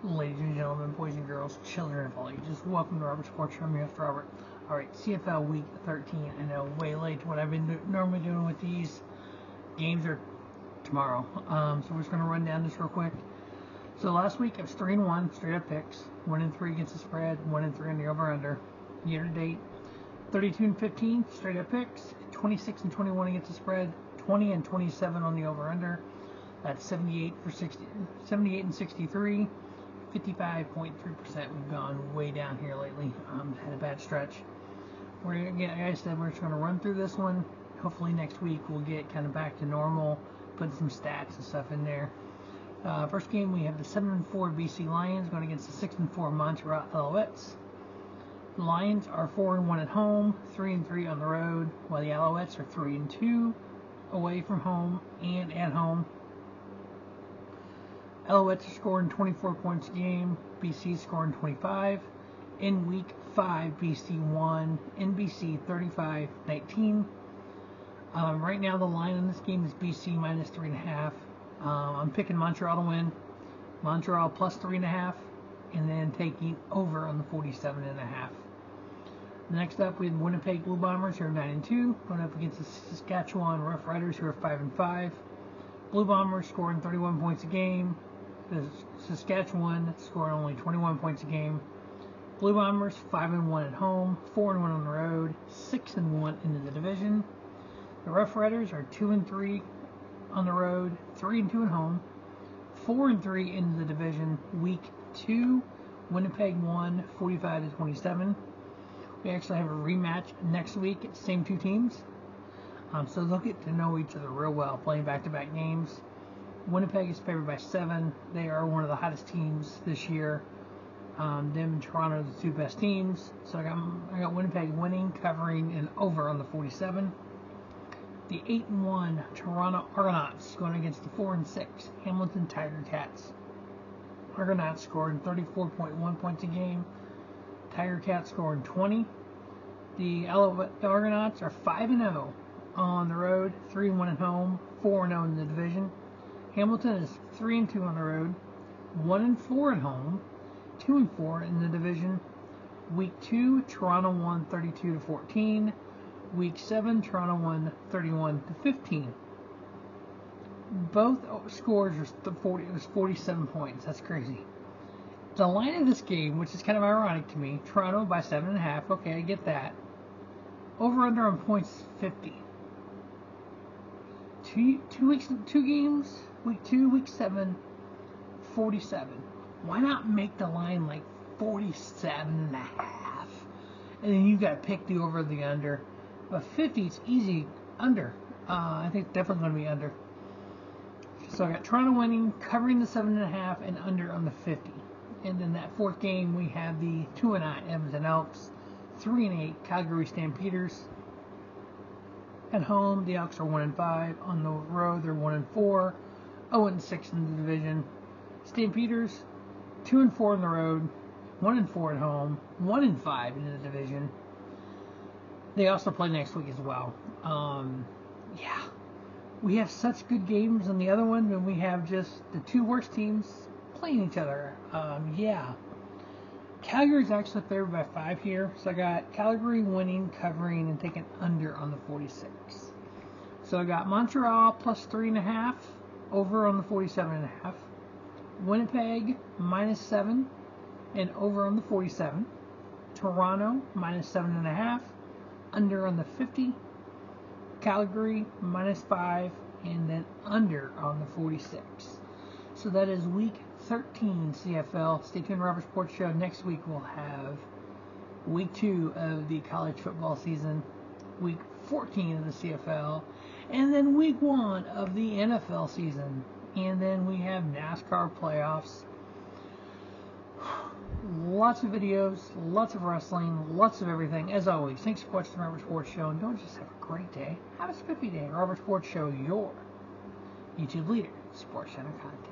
Ladies and gentlemen, boys and girls, children of all ages, welcome to Robert's Sports Show. I'm your host, Robert. Alright, CFL Week 13. I know, way late to what I've been normally doing with these. Games are tomorrow. So we're just going to run down this real quick. So last week I was 3-1, straight up picks. 1-3 against the spread, 1-3 on the over-under. Year to date, 32-15, straight up picks. 26-21 against the spread, 20-27 on the over-under. That's 78 and 63. 55.3%. We've gone way down here lately. Had a bad stretch. We're gonna get, like I said, we're just gonna run through this one. Hopefully next week we'll get kind of back to normal. Put some stats and stuff in there. First game we have the 7-4 BC Lions going against the 6-4 Montreal Alouettes. The Lions are 4-1 at home, 3-3 on the road, while the Alouettes are 3-2 away from home and at home. Alouettes are scoring 24 points a game, BC scoring 25. In week 5, BC won, NBC 35-19. Right now the line on this game is BC minus 3.5. I'm picking Montreal to win. Montreal plus 3.5, and then taking over on the 47.5. Next up, we have Winnipeg Blue Bombers, who are 9-2, going up against the Saskatchewan Roughriders, who are 5-5. Blue Bombers scoring 31 points a game. The Saskatchewan scoring only 21 points a game. Blue Bombers 5-1 at home, 4-1 on the road, 6-1 into the division. The Roughriders are 2-3 on the road, 3-2 at home, 4-3 into the division. Week 2, Winnipeg won 45-27. We actually have a rematch next week. Same two teams. So they'll get to know each other real well, playing back-to-back games. Winnipeg is favored by 7. They are one of the hottest teams this year. Them and Toronto are the two best teams. So I got Winnipeg winning, covering, and over on the 47. The 8-1 Toronto Argonauts going against the 4-6 Hamilton Tiger Cats. Argonauts scoring 34.1 points a game. Tiger Cats scoring 20. The Argonauts are 5-0 on the road, 3-1 at home, 4-0 in the division. Hamilton is 3-2 on the road, 1-4 at home, 2-4 in the division. Week 2, Toronto won 32-14. Week 7, Toronto won 31-15. Both scores was 47 points. That's crazy. The line of this game, which is kind of ironic to me, Toronto by 7.5. Okay, I get that. Over under on points 50. Two games. Week 2, week 7, 47. Why not make the line like 47.5? And then you got to pick the over or the under. But 50 is easy under. I think definitely going to be under. So I got Toronto winning, covering the 7.5, and under on the 50. And then that fourth game, we have the 2-9 Edmonton Elks, 3-8 Calgary Stampeders. At home, the Elks are 1-5. On the road, they're 1-4, 0-6 in the division. Stampeders, 2-4 on the road, 1-4 at home, 1-5 in the division. They also play next week as well. Yeah, we have such good games on the other one, and we have just the two worst teams playing each other. Yeah. Calgary's actually favored by 5 here. So I got Calgary winning, covering, and taking under on the 46. So I got Montreal plus 3.5, over on the 47.5. Winnipeg minus 7, and over on the 47. Toronto minus 7.5, under on the 50. Calgary minus 5, and then under on the 46. So that is week 13 CFL. Stay tuned, Robert Sports Show. Next week we'll have week 2 of the college football season, week 14 of the CFL, and then week 1 of the NFL season. And then we have NASCAR playoffs. Lots of videos, lots of wrestling, lots of everything. As always, thanks for watching the Robert Sports Show. And don't just have a great day, have a spiffy day. Robert Sports Show, your YouTube leader, sports center content.